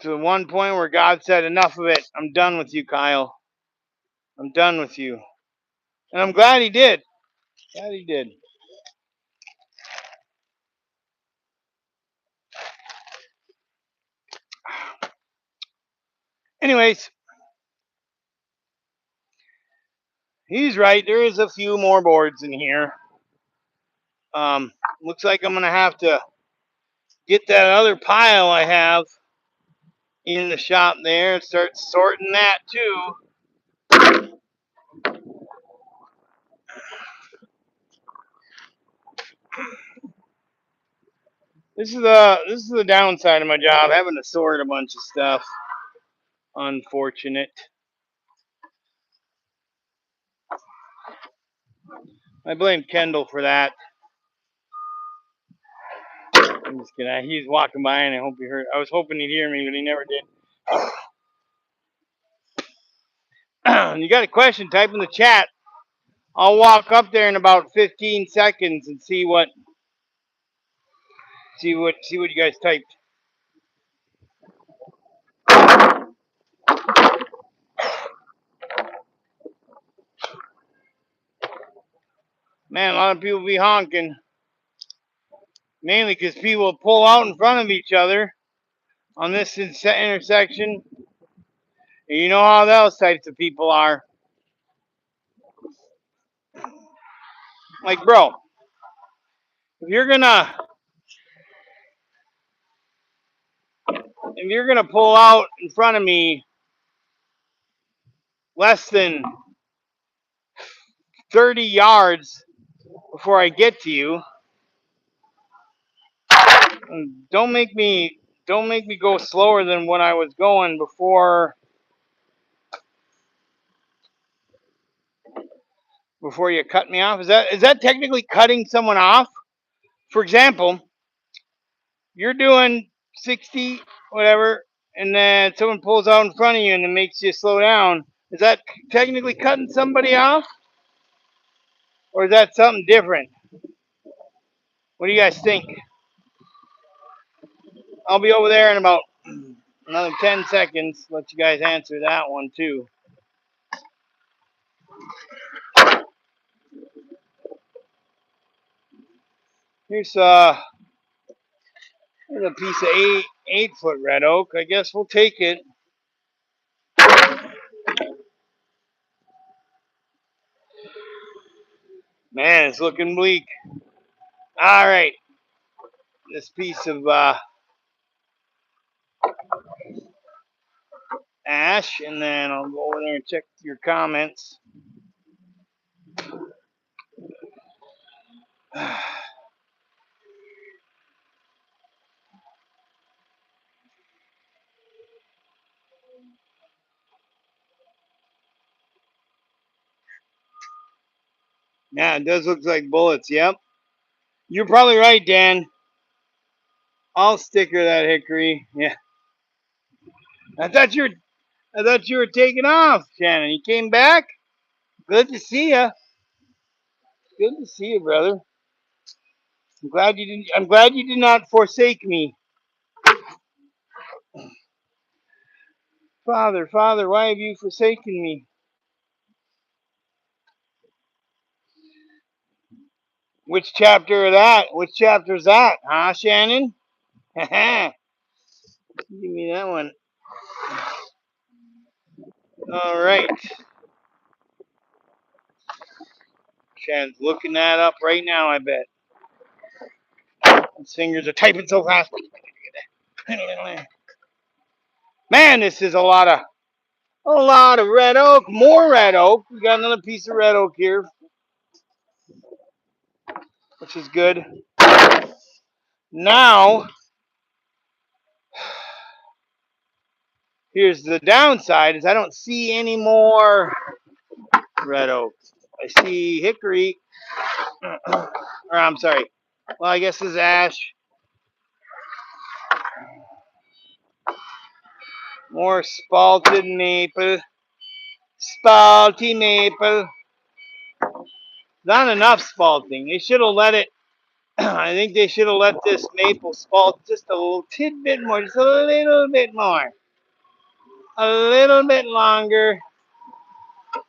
To the one point where God said, enough of it. I'm done with you, Kyle. I'm done with you. And I'm glad he did. Glad he did. Anyways, he's right. There is a few more boards in here. Looks like I'm going to have to get that other pile I have in the shop there and start sorting that too. This is the downside of my job, having to sort a bunch of stuff. Unfortunate. I blame Kendall for that. I'm just kidding. He's walking by and I hope he heard. I was hoping he'd hear me, but he never did. You got a question? Type in the chat. I'll walk up there in about 15 seconds and see what you guys typed. Man, a lot of people be honking. Mainly because people pull out in front of each other on this intersection. And you know how those types of people are. Like, bro, if you're gonna pull out in front of me less than 30 yards before I get to you, don't make me go slower than what I was going before you cut me off. Is that technically cutting someone off? For example, you're doing 60 whatever, and then someone pulls out in front of you and it makes you slow down. Is that technically cutting somebody off, or is that something different? What do you guys think? I'll be over there in about another 10 seconds. Let you guys answer that one too. Here's a piece of 8-foot red oak. I guess we'll take it. Man, it's looking bleak. All right, this piece of ash, and then I'll go over there and check your comments. Yeah, it does look like bullets. Yep, you're probably right, Dan. I'll sticker that hickory. Yeah, I thought you were taking off, Shannon. You came back. Good to see you. Good to see you, brother. I'm glad you did not forsake me. Father, why have you forsaken me? Which chapter of that? Which chapter is that? Huh, Shannon? Give me that one. All right. Shannon's looking that up right now, I bet. His fingers are typing so fast. Man, this is a lot of red oak. More red oak. We got another piece of red oak here, which is good. Now, here's the downside: is I don't see any more red oak. I see hickory. Or I'm sorry. Well, I guess this is ash. More spalted maple. Spalty maple. Not enough spalting. They should have let it. I think they should have let this maple spalt just a little tidbit more, just a little bit more, a little bit longer.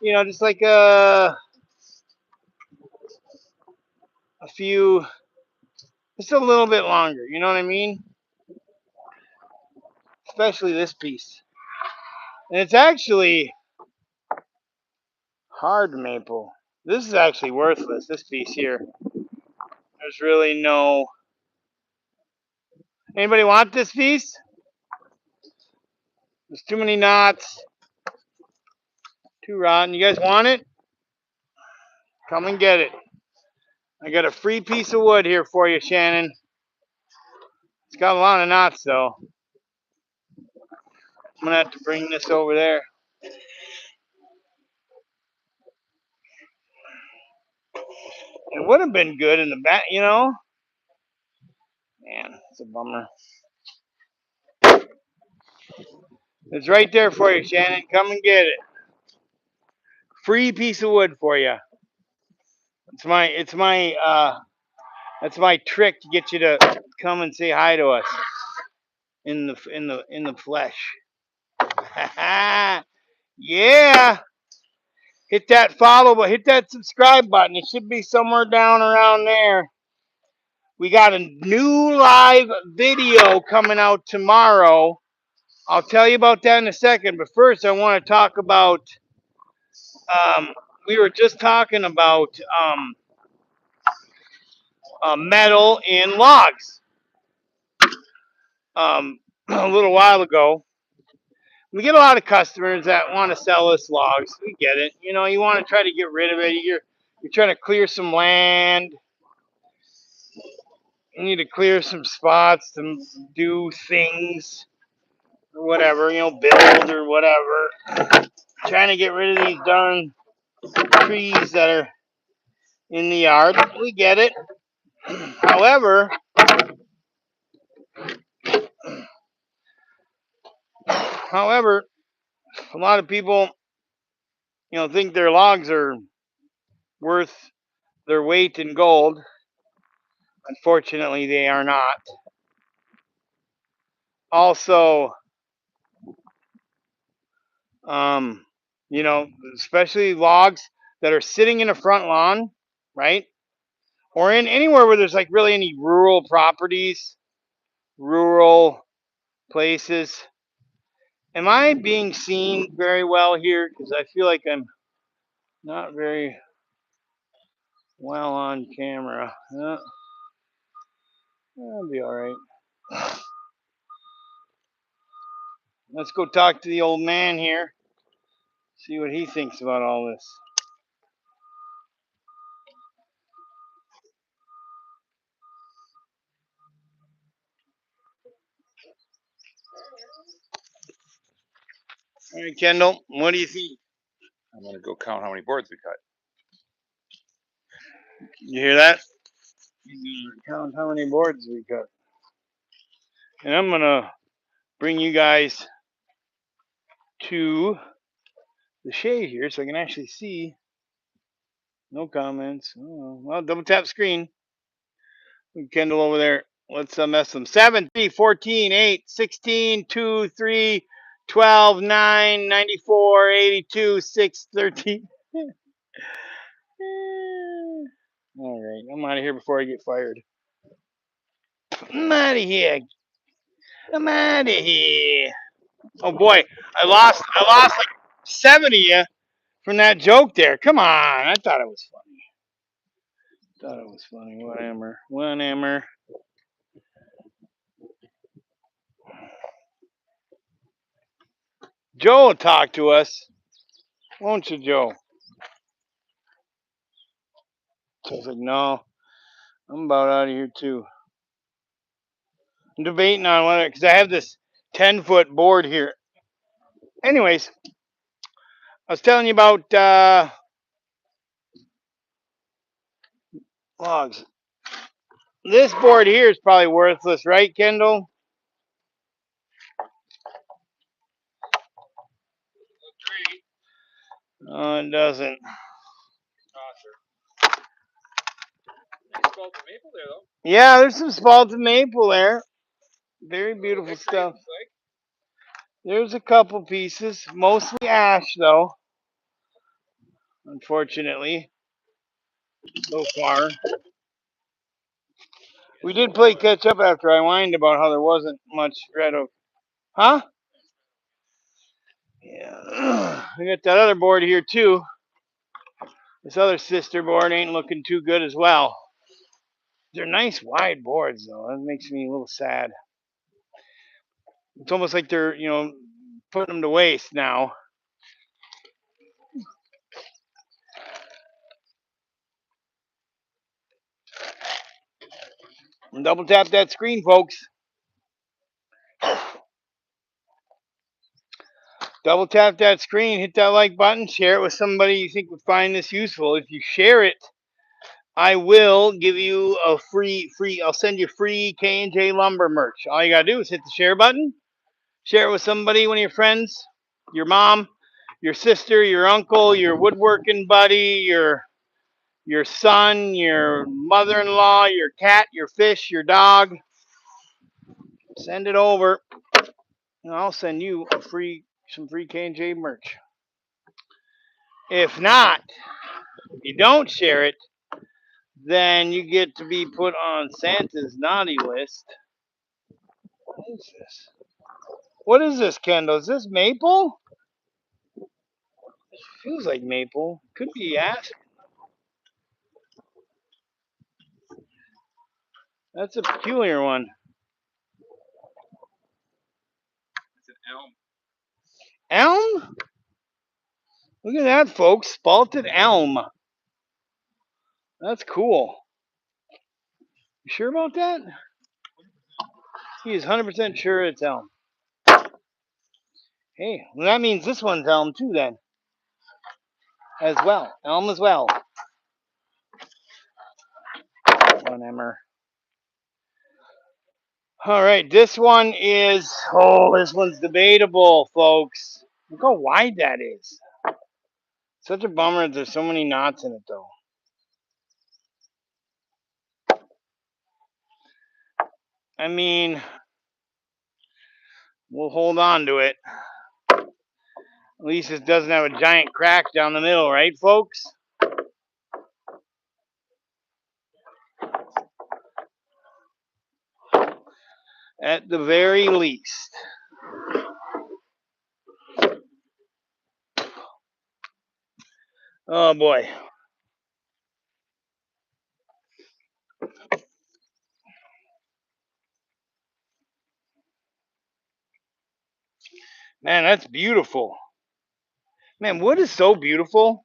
You know, just like a few, just a little bit longer. You know what I mean? Especially this piece, and it's actually hard maple. This is actually worthless. This piece here. There's really no. Anybody want this piece? There's too many knots. Too rotten. You guys want it? Come and get it. I got a free piece of wood here for you, Shannon. It's got a lot of knots, though. I'm going to have to bring this over there. It would have been good in the back, you know? Man, it's a bummer. It's right there for you, Shannon. Come and get it. Free piece of wood for you. That's my trick to get you to come and say hi to us in the flesh. Yeah. Hit that follow, but hit that subscribe button. It should be somewhere down around there. We got a new live video coming out tomorrow I'll tell you about that in a second. But first, I want to talk about. We were just talking about metal in logs a little while ago. We get a lot of customers that want to sell us logs. We get it. You know, you want to try to get rid of it. You're trying to clear some land. You need to clear some spots to do things or whatever, build or whatever. Trying to get rid of these darn trees that are in the yard. We get it. However, a lot of people, think their logs are worth their weight in gold. Unfortunately, they are not. Also, especially logs that are sitting in a front lawn, right? Or in anywhere where there's like really any rural properties, rural places. Am I being seen very well here? Because I feel like I'm not very well on camera. That'll be all right. Let's go talk to the old man here. See what he thinks about all this. All right, Kendall, what do you think? I'm going to go count how many boards we cut. You hear that? Count how many boards we cut. And I'm going to bring you guys to the shade here so I can actually see. No comments. Oh, well, double tap screen. Kendall over there. Let's mess them. 7, 3, 14, 8, 16, 2, 3, 12, 9, 94, 82, 6, 13. All right. I'm out of here before I get fired. I'm out of here. I'm out of here. Oh boy, I lost like 70 you from that joke there. Come on, I thought it was funny. Whatever. Joe will talk to us, won't you, Joe? Joe's like, no, I'm about out of here too. I'm debating on whether, because I have this 10-foot board here. Anyways, I was telling you about logs. This board here is probably worthless, right, Kendall? No, it doesn't. Yeah, there's some spalted maple there. Very beautiful stuff. There's a couple pieces, mostly ash though. Unfortunately, so far. We did play catch up after I whined about how there wasn't much red oak. Huh? Yeah. We got that other board here too. This other sister board ain't looking too good as well. They're nice wide boards though. That makes me a little sad. It's almost like they're, putting them to waste now. And double tap that screen, folks. Double tap that screen, hit that like button, share it with somebody you think would find this useful. If you share it, I will give you a I'll send you free K&J Lumber merch. All you gotta do is hit the share button, share it with somebody, one of your friends, your mom, your sister, your uncle, your woodworking buddy, your son, your mother-in-law, your cat, your fish, your dog. Send it over, and I'll send you some free K&J merch. If not, if you don't share it, then you get to be put on Santa's naughty list. What is this? What is this, Kendall? Is this maple? Feels like maple. Could be aspen. That's a peculiar one. It's an elm. Elm? Look at that, folks. Spalted elm. That's cool. You sure about that? He is 100% sure it's elm. Hey, well, that means this one's elm too then. As well. Elm as well. Whatever. All right, this one is, this one's debatable, folks. Look how wide that is. Such a bummer that there's so many knots in it, though. I mean, we'll hold on to it. At least it doesn't have a giant crack down the middle, right, folks? At the very least. Oh, boy. Man, that's beautiful. Man, wood is so beautiful.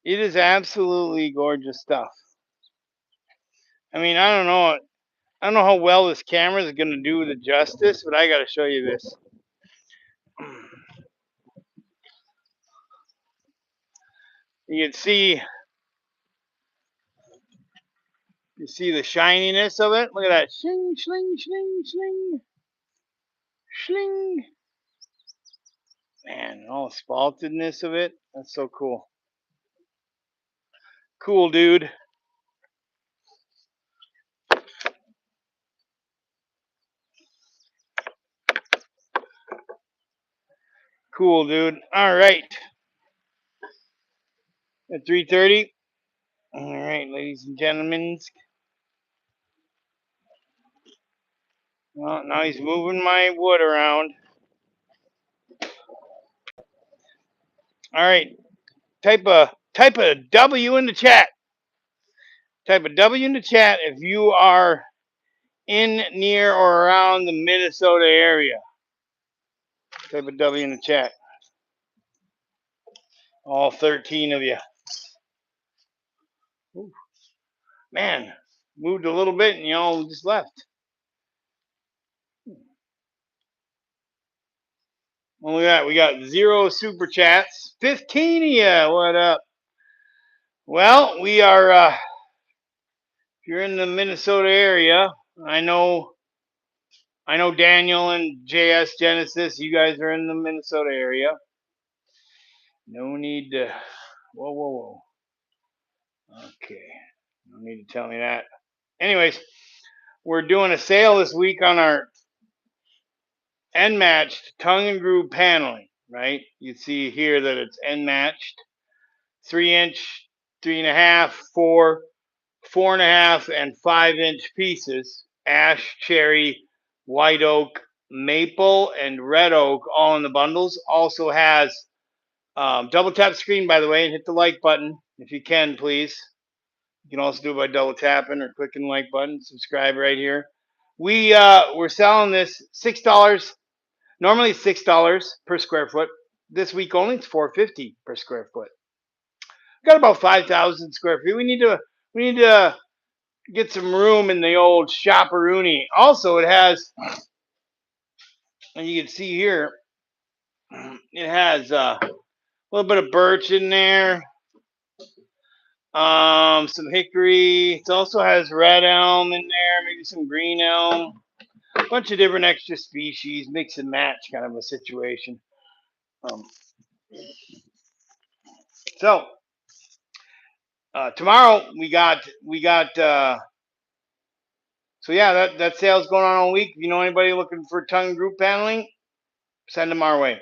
It is absolutely gorgeous stuff. I mean, I don't know. I don't know how well this camera is going to do the justice, but I got to show you this. You can see, you see the shininess of it. Look at that. Shling, shling, shling, shling, shling. Man, all the spaltedness of it. That's so cool. Cool, dude. Cool, dude. All right. At 3:30. All right, ladies and gentlemen. Well, now he's moving my wood around. All right. Type a W in the chat. Type a W in the chat if you are in, near, or around the Minnesota area. Type a W in the chat. All 13 of you. Ooh, man, moved a little bit and y'all just left. What we got? We got 0 super chats. 15 of you. What up? Well, we are, if you're in the Minnesota area, I know Daniel and JS Genesis, you guys are in the Minnesota area. No need to, whoa. Okay, no need to tell me that. Anyways, we're doing a sale this week on our end matched tongue and groove paneling, right? You see here that it's end matched, 3-inch, 3.5, 4, 4.5, and 5-inch pieces, ash, cherry, white oak, maple, and red oak, all in the bundles. Also has double tap the screen, by the way, and hit the like button if you can, please. You can also do it by double tapping or clicking the like button. Subscribe right here. We're selling this $6. Normally $6 per square foot. This week only it's $4.50 per square foot. We've got about 5,000 square feet. We need to get some room in the old shopperoonie. Also, it has, and you can see here, it has a little bit of birch in there, some hickory. It also has red elm in there, maybe some green elm, a bunch of different extra species, mix and match kind of a situation. So tomorrow we got so yeah, that sale's going on all week. If you know anybody looking for tongue group paneling, send them our way.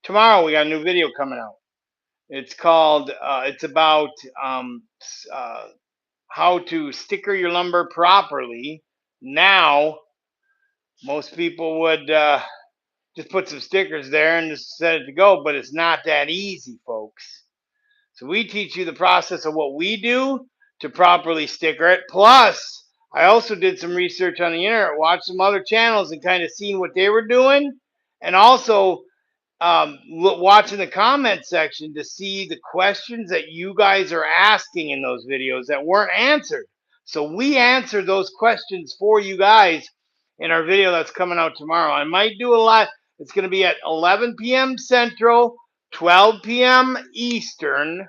Tomorrow we got a new video coming out. It's called it's about how to sticker your lumber properly. Now most people would just put some stickers there and just set it to go. But it's not that easy, folks. So we teach you the process of what we do to properly sticker it. Plus, I also did some research on the internet, watched some other channels and kind of seen what they were doing. And also watching the comment section to see the questions that you guys are asking in those videos that weren't answered. So we answered those questions for you guys in our video that's coming out tomorrow. I might do a lot. It's going to be at 11 p.m. Central, 12 p.m. Eastern.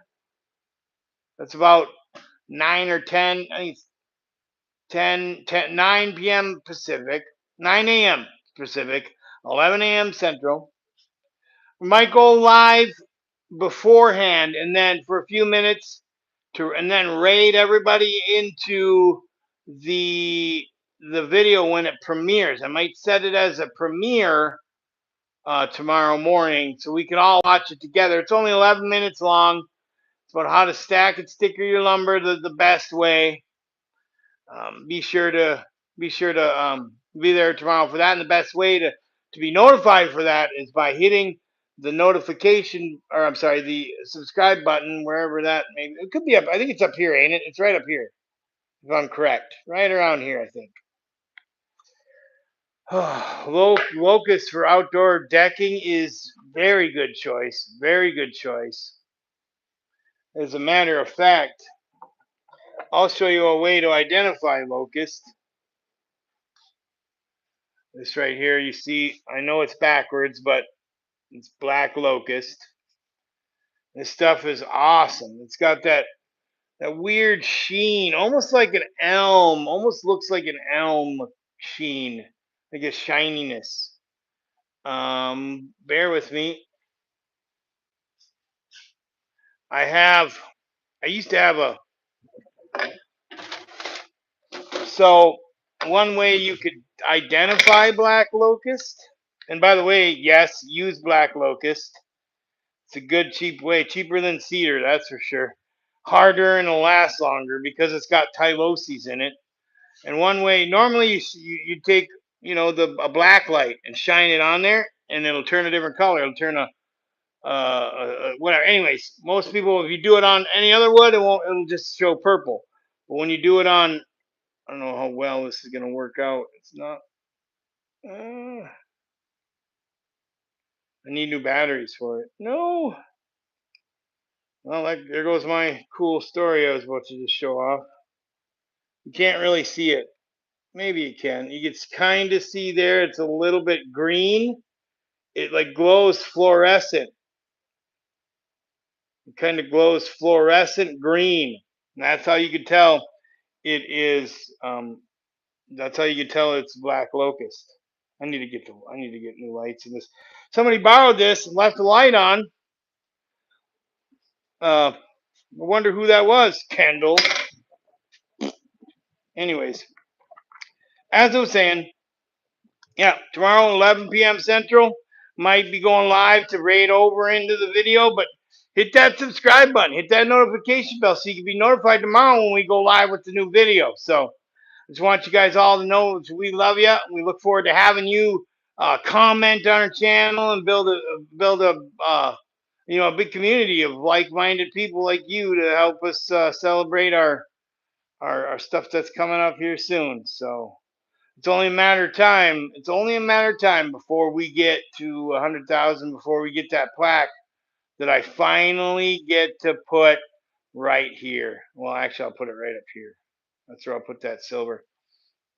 That's about 9 or 10. I think it's 9 p.m. Pacific, 9 a.m. Pacific, 11 a.m. Central. We might go live beforehand and then for a few minutes and then raid everybody into the video when it premieres. I might set it as a premiere tomorrow morning so we can all watch it together. It's only 11 minutes long. It's about how to stack and sticker your lumber the best way. Be sure to be there tomorrow for that. And the best way to be notified for that is by hitting the notification, or I'm sorry, the subscribe button wherever that maybe it could be up. I think it's up here, ain't it? It's right up here, if I'm correct. Right around here, I think. Locust for outdoor decking is very good choice. Very good choice. As a matter of fact, I'll show you a way to identify locust. This right here, you see, I know it's backwards, but it's black locust. This stuff is awesome. It's got that weird sheen, almost like an elm, almost looks like an elm sheen, like a shininess. Bear with me. I used to have so one way you could identify black locust, and by the way, yes, use black locust. It's a good, cheap way, cheaper than cedar, that's for sure. Harder and it'll last longer because it's got tyloses in it. And one way, normally you take, a black light and shine it on there, and it'll turn a different color. It'll turn whatever. Anyways, most people, if you do it on any other wood, it won't. It'll just show purple. But when you do it on, I don't know how well this is gonna work out. It's not. I need new batteries for it. No. Well, there goes my cool story I was about to just show off. You can't really see it. Maybe you can. You can kind of see there. It's a little bit green. It like glows fluorescent. It kind of glows fluorescent green. And that's how you could tell it is. That's how you could tell it's black locust. I need to get new lights in this. Somebody borrowed this and left the light on. I wonder who that was. Kendall. Anyways, as I was saying, yeah, tomorrow 11 p.m. Central. Might be going live to raid over into the video, but hit that subscribe button, hit that notification bell so you can be notified tomorrow when we go live with the new video. So I just want you guys all to know we love you. We look forward to having you comment on our channel and build a big community of like-minded people like you to help us celebrate our stuff that's coming up here soon. So it's only a matter of time. It's only a matter of time before we get to 100,000, before we get that plaque that I finally get to put right here. Well, actually, I'll put it right up here. That's where I'll put that silver.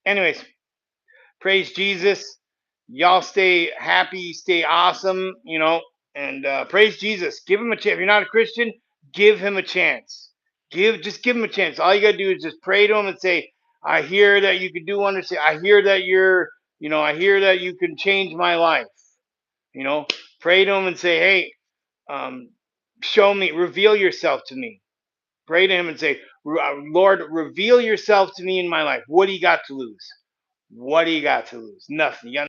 Anyways, praise Jesus. Y'all stay happy, stay awesome, and praise Jesus. Give him a chance. If you're not a Christian, give him a chance. Just give him a chance. All you gotta do is just pray to him and say, I hear that you can do wonders. I hear that I hear that you can change my life. Pray to him and say, hey, show me, reveal yourself to me. Pray to him and say, Lord, reveal yourself to me in my life. What do you got to lose? What do you got to lose? Nothing. You got